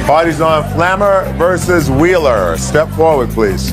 Party's on Flammer versus Wheeler. Step forward, please.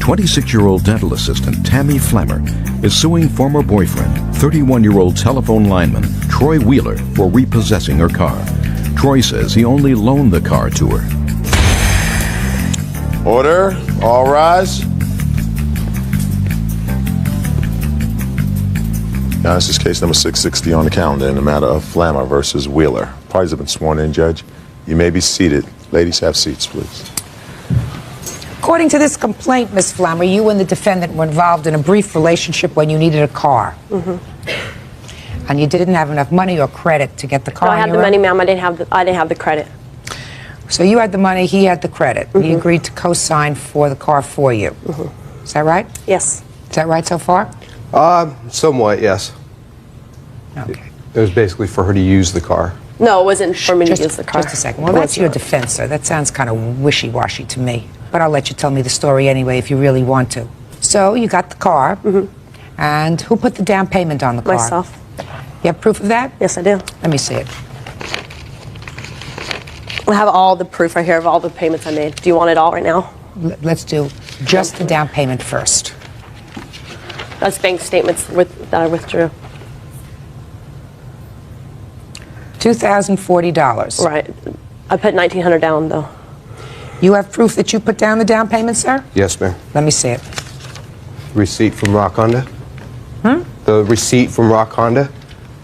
26-year-old dental assistant Tammy Flammer is suing former boyfriend, 31-year-old telephone lineman Troy Wheeler, for repossessing her car. Troy says he only loaned the car to her. Order. All rise. Now, this is case number 660 on the calendar in the matter of Flammer versus Wheeler. Parties have been sworn in, Judge. You may be seated. Ladies, have seats, please. According to this complaint, Ms. Flammer, you and the defendant were involved in a brief relationship when you needed a car. Mm-hmm. And you didn't have enough money or credit to get the car. No, I had the money, ma'am. I didn't have the credit. So you had the money, he had the credit. Mm-hmm. He agreed to co-sign for the car for you. Mm-hmm. Is that right? Yes. Is that right so far? Somewhat, yes. Okay. It was basically for her to use the car. No, it wasn't for me to use the car. Just a second. Well, that's your defense, sir. That sounds kind of wishy-washy to me. But I'll let you tell me the story anyway if you really want to. So you got the car. Mm-hmm. And who put the down payment on the car? Myself. You have proof of that? Yes, I do. Let me see it. I have all the proof right here of all the payments I made. Do you want it all right now? Let's do just the down payment first. That's bank statements that I withdrew. $2,040. Right. I put $1,900 down, though. You have proof that you put down the down payment, sir? Yes, ma'am. Let me see it. Receipt from Rock Honda? The receipt from Rock Honda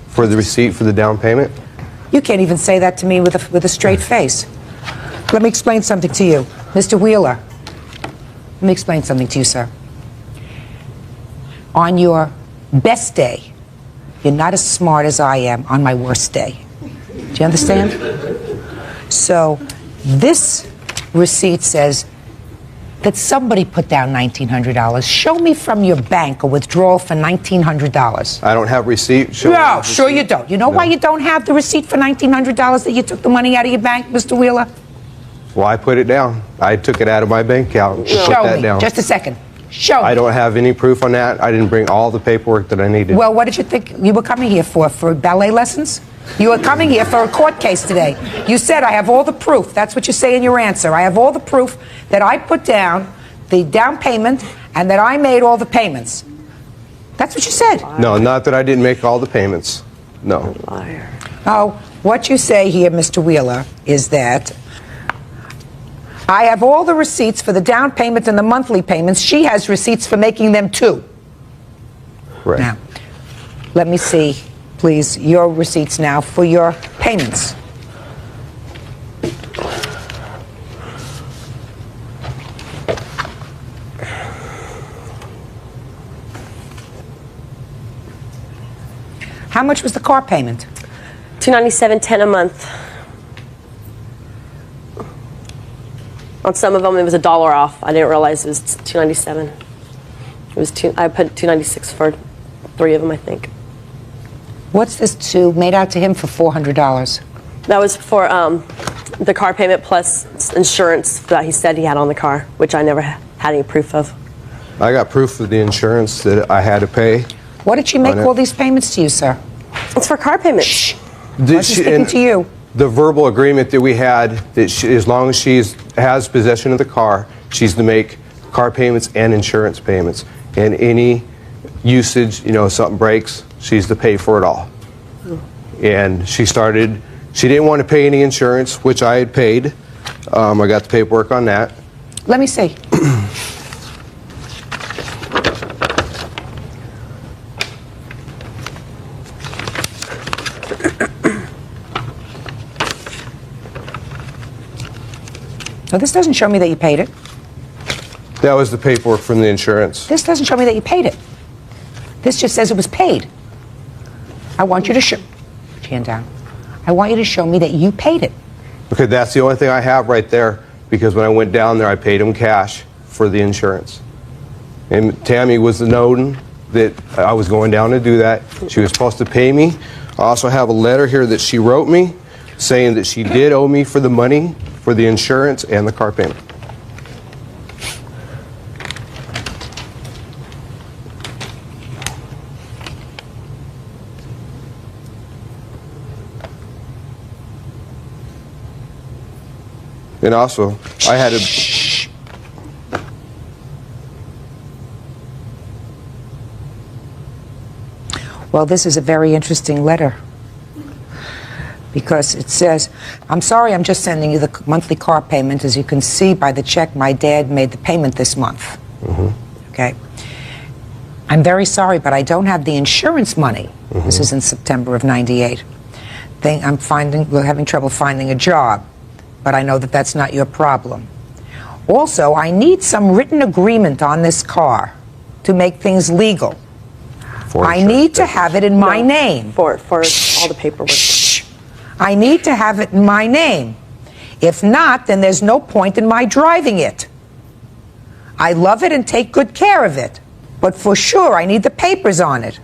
for the receipt for the down payment? You can't even say that to me with a straight face. Let me explain something to you. Mr. Wheeler, let me explain something to you, sir. On your best day, you're not as smart as I am on my worst day. Do you understand? So this receipt says that somebody put down $1,900. Show me from your bank a withdrawal for $1,900. I don't have receipt. No, sure you don't. You know why you don't have the receipt for $1,900 that you took the money out of your bank, Mr. Wheeler? Well, I put it down. I took it out of my bank account and put Show that me. down. Just a second. Show me. I don't have any proof on that. I didn't bring all the paperwork that I needed. Well, what did you think you were coming here for? For ballet lessons? You were coming here for a court case today. You said, I have all the proof. That's what you say in your answer. I have all the proof that I put down the down payment and that I made all the payments. That's what you said. No, not that I didn't make all the payments. No. Liar. Oh, what you say here, Mr. Wheeler, is that I have all the receipts for the down payment and the monthly payments. She has receipts for making them too. Right. Now, let me see, please, your receipts now for your payments. How much was the car payment? $297.10 a month. On some of them, it was $1 off. I didn't realize it was $297. It was I put $296 for 3 of them, I think. What's this made out to him for $400? That was for the car payment plus insurance that he said he had on the car, which I never had any proof of. I got proof of the insurance that I had to pay. What did she make all these payments to you, sir? It's for car payments. Shh. What's she speaking to you? The verbal agreement that we had, that as long as she has possession of the car, she's to make car payments and insurance payments. And any usage, something breaks, she's to pay for it all. And she didn't want to pay any insurance, which I had paid. I got the paperwork on that. Let me see. No, this doesn't show me that you paid it. That was the paperwork from the insurance. This doesn't show me that you paid it. This just says it was paid. I want you to put your hand down. I want you to show me that you paid it. Okay, that's the only thing I have right there, because when I went down there, I paid him cash for the insurance. And Tammy was known that I was going down to do that. She was supposed to pay me. I also have a letter here that she wrote me saying that she did owe me for the money for the insurance and the car payment. And also, I had to... Well, this is a very interesting letter because it says, I'm sorry, I'm just sending you the monthly car payment. As you can see by the check, my dad made the payment this month. Okay. I'm very sorry, but I don't have the insurance money. This is in September of '98. We're having trouble finding a job, but I know that that's not your problem. Also, I need some written agreement on this car to make things legal. I need to have it in my name. For all the paperwork. I need to have it in my name. If not, then there's no point in my driving it. I love it and take good care of it. But for sure, I need the papers on it.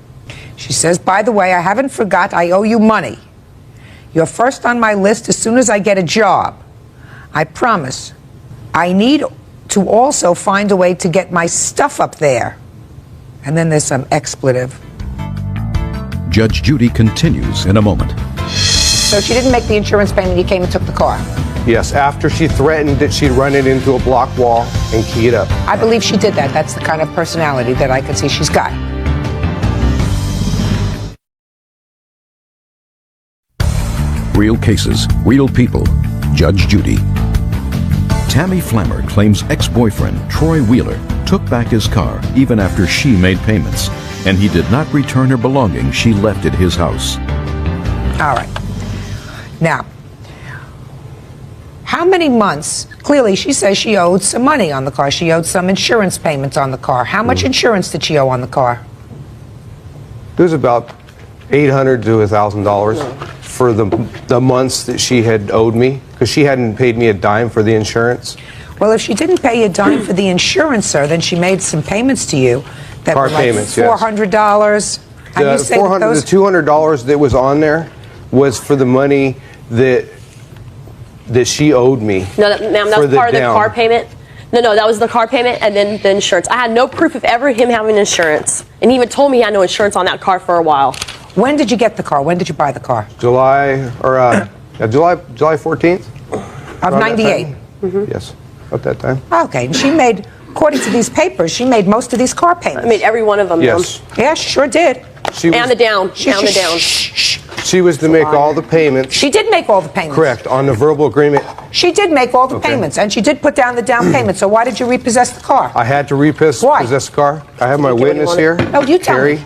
She says, by the way, I haven't forgot I owe you money. You're first on my list as soon as I get a job. I promise. I need to also find a way to get my stuff up there. And then there's some expletive. Judge Judy continues in a moment. So she didn't make the insurance payment, you came and took the car. Yes, after she threatened that she'd run it into a block wall and key it up. I believe she did that. That's the kind of personality that I could see she's got. Real cases, real people. Judge Judy. Tammy Flammer claims ex-boyfriend Troy Wheeler took back his car even after she made payments, and he did not return her belongings she left at his house. All right. Now, how many months? Clearly, she says she owed some money on the car. She owed some insurance payments on the car. How much insurance did she owe on the car? It was about $800 to $1,000 for the months that she had owed me, because she hadn't paid me a dime for the insurance. Well, if she didn't pay you a dime for the insurance, sir, then she made some payments to you that Car were like payments, yes. $400. And you say that those... The $200 that was on there was for the money that she owed me. No, ma'am, that was part of the car payment. No, that was the car payment and then the insurance. I had no proof of ever him having insurance. And he even told me he had no insurance on that car for a while. When did you get the car? When did you buy the car? July 14th? Of '98. Yes, at that time. Okay, and she made, according to these papers, she made most of these car payments. I made every one of them. Yes. Yeah, she sure did. And the down. And the down. She was to make all the payments. She did make all the payments. Correct, on the verbal agreement. She did make all the payments, and she did put down the down payment. So why did you repossess the car? I had to repossess the car. I have my witness here. No, you tell me.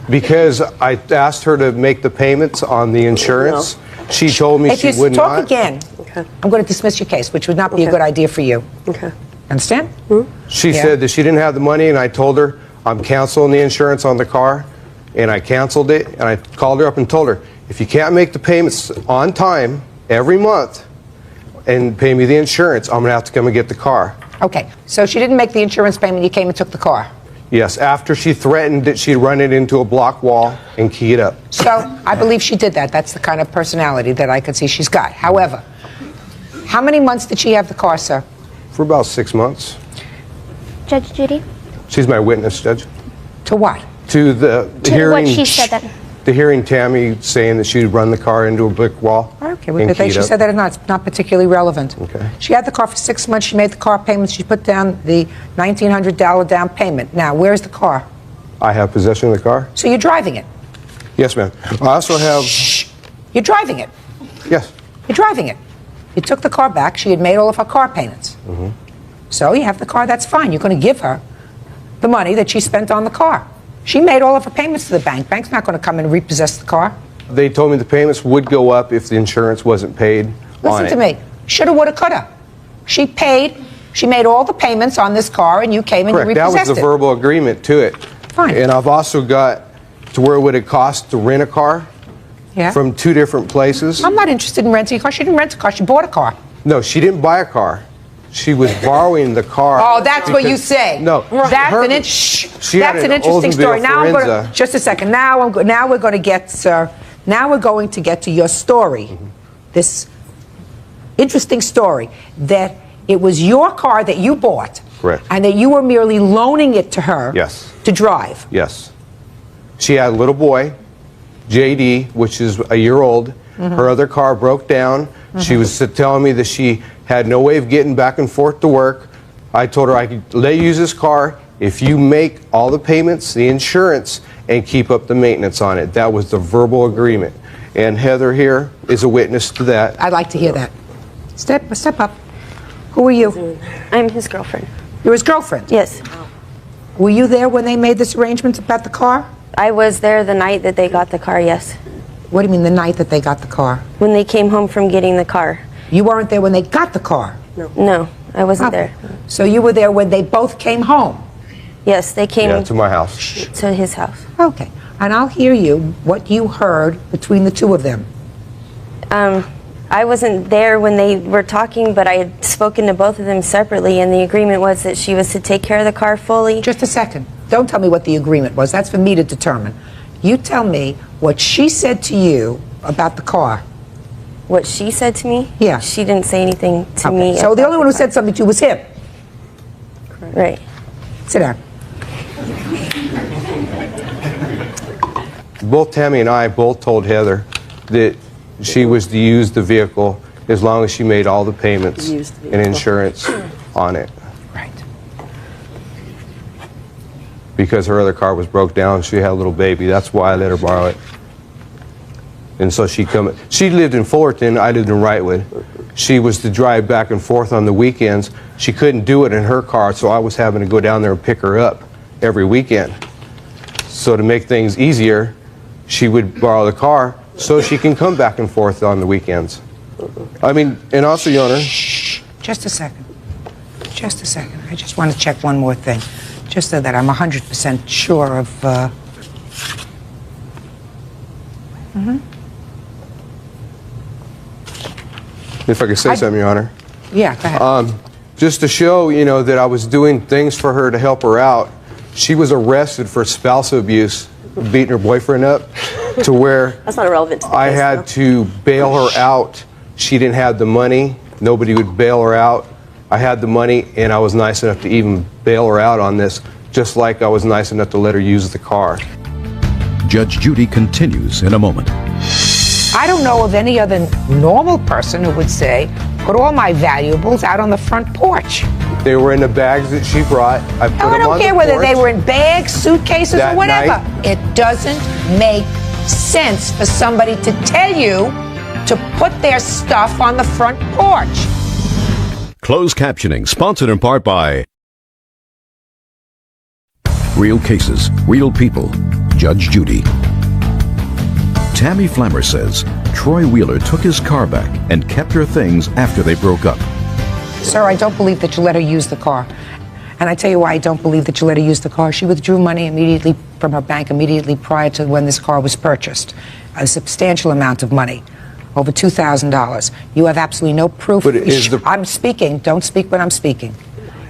Because I asked her to make the payments on the insurance. No. She told me she would not. If you talk again, I'm going to dismiss your case, which would not be a good idea for you. Okay. Understand? She said that she didn't have the money, and I told her I'm canceling the insurance on the car, and I canceled it, and I called her up and told her, if you can't make the payments on time every month and pay me the insurance, I'm going to have to come and get the car. Okay, so she didn't make the insurance payment, you came and took the car. Yes, after she threatened that she'd run it into a block wall and key it up. So I believe she did that. That's the kind of personality that I could see she's got. However, how many months did she have the car, sir? For about 6 months. Judge Judy? She's my witness, Judge. To what? To the hearing. What she said that. The hearing Tammy saying that she'd run the car into a brick wall. Okay, well, she said that it's not particularly relevant. Okay. She had the car for 6 months. She made the car payments. She put down the $1,900 down payment. Now, where's the car? I have possession of the car. So you're driving it? Yes, ma'am. I also have. You're driving it? Yes. You're driving it. You took the car back. She had made all of her car payments. So you have the car. That's fine. You're going to give her the money that she spent on the car. She made all of her payments to the bank. Bank's not going to come and repossess the car. They told me the payments would go up if the insurance wasn't paid on it. Listen to me. Shoulda, woulda, coulda. She paid. She made all the payments on this car, and you came and you repossessed it. That was the verbal agreement to it. Fine. And I've also got to where it would have cost to rent a car from 2 different places. I'm not interested in renting a car. She didn't rent a car. She bought a car. No, she didn't buy a car. She was borrowing the car. Oh, that's what you say. No, that's an interesting story. Now I'm going to just a second. Now we're going to get, sir. Now we're going to get to your story. This interesting story that it was your car that you bought. Correct. And that you were merely loaning it to her. Yes. To drive. Yes. She had a little boy, JD, which is a year old. Her other car broke down. She was telling me that she had no way of getting back and forth to work. I told her I could let you use this car if you make all the payments, the insurance, and keep up the maintenance on it. That was the verbal agreement. And Heather here is a witness to that. I'd like to hear that. Step up. Who are you? I'm his girlfriend. You're his girlfriend? Yes. Were you there when they made this arrangement about the car? I was there the night that they got the car, yes. What do you mean the night that they got the car? When they came home from getting the car. You weren't there when they got the car? No, I wasn't Okay. there. So you were there when they both came home? Yes, they came Yeah, to my house. to his house. Okay. And I'll hear you, what you heard between the two of them. I wasn't there when they were talking, but I had spoken to both of them separately, and the agreement was that she was to take care of the car fully. Just a second. Don't tell me what the agreement was. That's for me to determine. You tell me what she said to you about the car. What she said to me? Yeah. She didn't say anything to Okay. me. So the about only one who car. said something to you was him. Right. Sit down. Both Tammy and I both told Heather that she was to use the vehicle as long as she made all the payments Use the and vehicle. insurance on it. Right. Because her other car was broke down, she had a little baby. That's why I let her borrow it. And so she lived in Fullerton, I lived in Wrightwood. She was to drive back and forth on the weekends. She couldn't do it in her car, so I was having to go down there and pick her up every weekend. So to make things easier, she would borrow the car so she can come back and forth on the weekends. I mean, and also, Your Honor, Just a second. Just a second. I just want to check one more thing. Just so that I'm 100% sure of... if I could say something, Your Honor. Yeah, go ahead. Just to show, that I was doing things for her to help her out, she was arrested for spousal abuse, beating her boyfriend up, to where That's not irrelevant to the I case, had though. to bail her out. She didn't have the money. Nobody would bail her out. I had the money, and I was nice enough to even bail her out on this, just like I was nice enough to let her use the car. Judge Judy continues in a moment. I don't know of any other normal person who would say, put all my valuables out on the front porch. They were in the bags that she brought. I put Now, I them don't on care the whether they porch. were in bags, suitcases, or That whatever. night- It doesn't make sense for somebody to tell you to put their stuff on the front porch. Closed captioning, sponsored in part by Real Cases, Real People, Judge Judy. Tammy Flammer says Troy Wheeler took his car back and kept her things after they broke up. Sir, I don't believe that you let her use the car. And I tell you why I don't believe that you let her use the car. She withdrew money immediately from her bank immediately prior to when this car was purchased. A substantial amount of money. Over $2,000. You have absolutely no proof. But is the- I'm speaking. Don't speak when I'm speaking.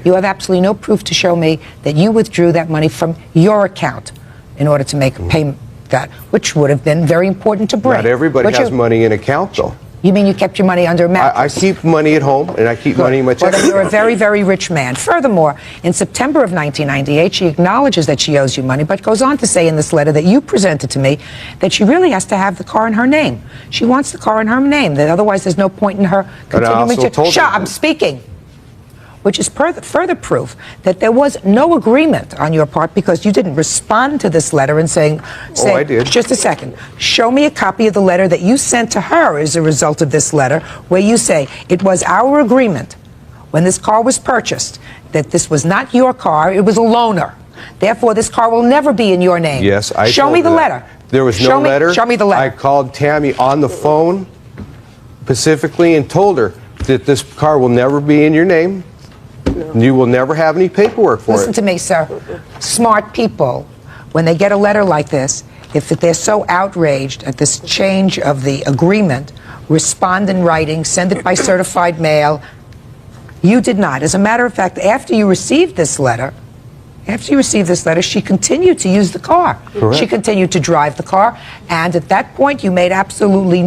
You have absolutely no proof to show me that you withdrew that money from your account in order to make a payment, that which would have been very important to bring. Not everybody Which has you- money in account, though. You mean you kept your money under a mattress? I keep money at home, and I keep money in my Well, checking then you're a account. very, very rich man. Furthermore, in September of 1998, she acknowledges that she owes you money, but goes on to say in this letter that you presented to me that she really has to have the car in her name. She wants the car in her name, that otherwise there's no point in her But I continuing also to... told her Shut, that- I'm speaking. Which is further proof that there was no agreement on your part because you didn't respond to this letter and saying, I did. Just a second. Show me a copy of the letter that you sent to her as a result of this letter, where you say it was our agreement when this car was purchased that this was not your car, it was a loaner. Therefore, this car will never be in your name. Yes, I Show told me the her that. letter. There was no Show me- letter. Show me the letter. I called Tammy on the phone specifically and told her that this car will never be in your name. You will never have any paperwork for Listen it. to me, sir. Smart people, when they get a letter like this, if they're so outraged at this change of the agreement, respond in writing, send it by certified mail. You did not. As a matter of fact, after you received this letter, she continued to use the car. Correct. She continued to drive the car, and at that point, you made absolutely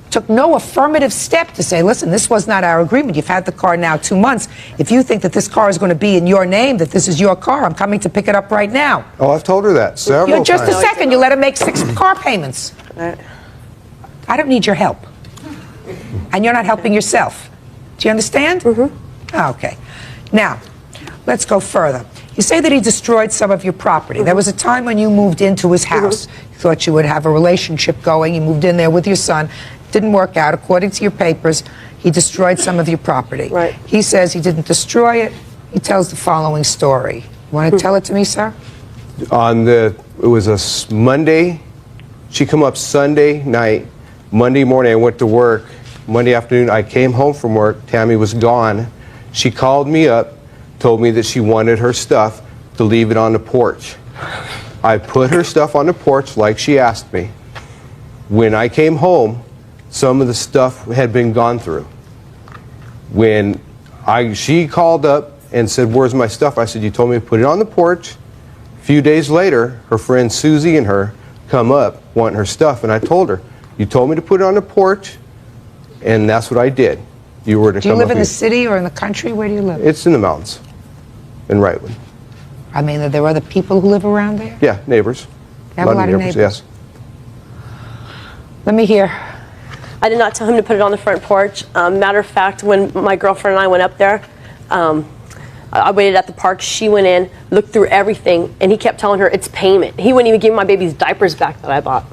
took no affirmative step to say, listen, this was not our agreement. You've had the car now 2 months. If you think that this car is going to be in your name, that this is your car, I'm coming to pick it up right now. Oh, I've told her that several Just a times. second, you let her make 6 car payments. I don't need your help. And you're not helping yourself. Do you understand? Okay. Now, let's go further. You say that he destroyed some of your property. There was a time when you moved into his house. You thought you would have a relationship going. You moved in there with your son. Didn't work out. According to your papers, he destroyed some of your property. Right. He says he didn't destroy it. He tells the following story. You want to tell it to me, sir? It was a Monday. She come up Sunday night. Monday morning I went to work. Monday afternoon I came home from work. Tammy was gone. She called me up, told me that she wanted her stuff to leave it on the porch. I put her stuff on the porch like she asked me. When I came home, some of the stuff had been gone through. When she called up and said, "Where's my stuff?" I said, "You told me to put it on the porch." A few days later, her friend Susie and her come up wanting her stuff, and I told her, "You told me to put it on the porch, and that's what I did. You were to Do you come live up in the here." city or in the country? Where do you live? It's in the mountains, in Wrightwood. I mean, are there other people who live around there? Yeah, neighbors. Have a lot of neighbors. Yes. Let me hear. I did not tell him to put it on the front porch. Matter of fact, when my girlfriend and I went up there, I waited at the park. She went in, looked through everything, and he kept telling her it's payment. He wouldn't even give my baby's diapers back that I bought.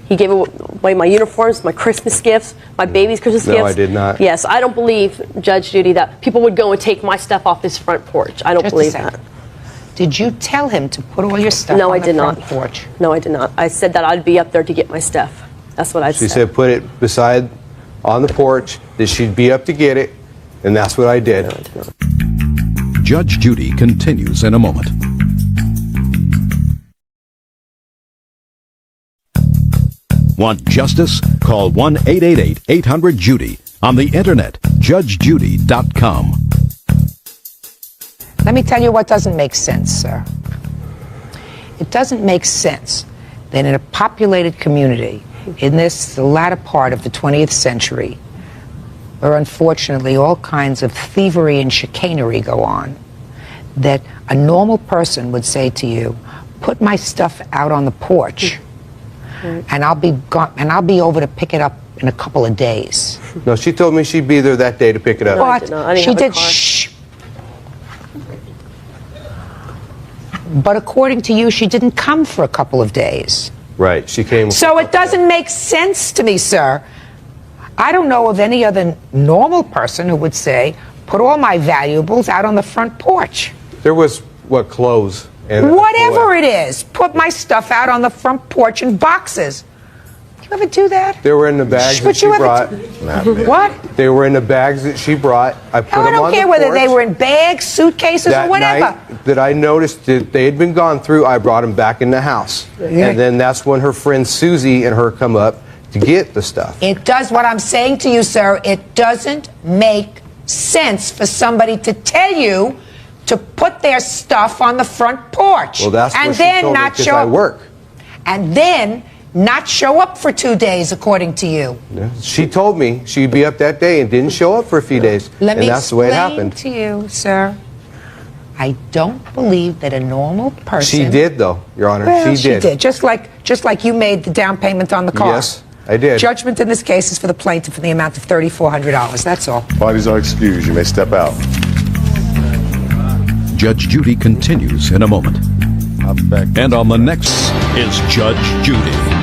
He gave away my uniforms, my Christmas gifts, my baby's Christmas gifts. No, I did not. Yes, I don't believe, Judge Judy, that people would go and take my stuff off his front porch. I don't Just a believe second. that. Did you tell him to put all your stuff No, on I the did front not. porch? No, I did not. I said that I'd be up there to get my stuff. That's what I She said. said put it beside on the porch, that she'd be up to get it, and that's what I did. No, I did not. Judge Judy continues in a moment. Want justice? Call 1-888-800-JUDY. On the internet, judgejudy.com. Let me tell you what doesn't make sense, sir. It doesn't make sense that in a populated community, in the latter part of the 20th century, where unfortunately all kinds of thievery and chicanery go on, that a normal person would say to you, "Put my stuff out on the porch, and I'll be over to pick it up in a couple of days." No, she told me she'd be there that day to pick it up. No, I did not. I didn't She have a did. car. Shh. But according to you, she didn't come for a couple of days. Right, she came. So it doesn't make sense to me, sir. I don't know of any other normal person who would say, "Put all my valuables out on the front porch." There was, clothes? And Whatever it is, put my stuff out on the front porch in boxes. Do you ever do that? They were in the bags that Would she you ever brought. What? They were in the bags that she brought. I put I them on don't care the whether porch. they were in bags, suitcases, That or whatever. night that I noticed that they had been gone through, I brought them back in the house. Yeah. And then that's when her friend Susie and her come up to get the stuff. It does what I'm saying to you, sir. It doesn't make sense for somebody to tell you to put their stuff on the front porch. Well, that's and what she then told me, not 'cause show I up. work. And then not show up for 2 days, according to you. She told me she'd be up that day and didn't show up for a few days. Let me and that's the way it explain happened. to you, sir. I don't believe that a normal person. She did, though, Your Honor. Well, she did. Just like you made the down payment on the car. Yes, I did. Judgment in this case is for the plaintiff in the amount of $3,400. That's all. Parties are excused. You may step out. Judge Judy continues in a moment. I'll be back. And on the next is Judge Judy.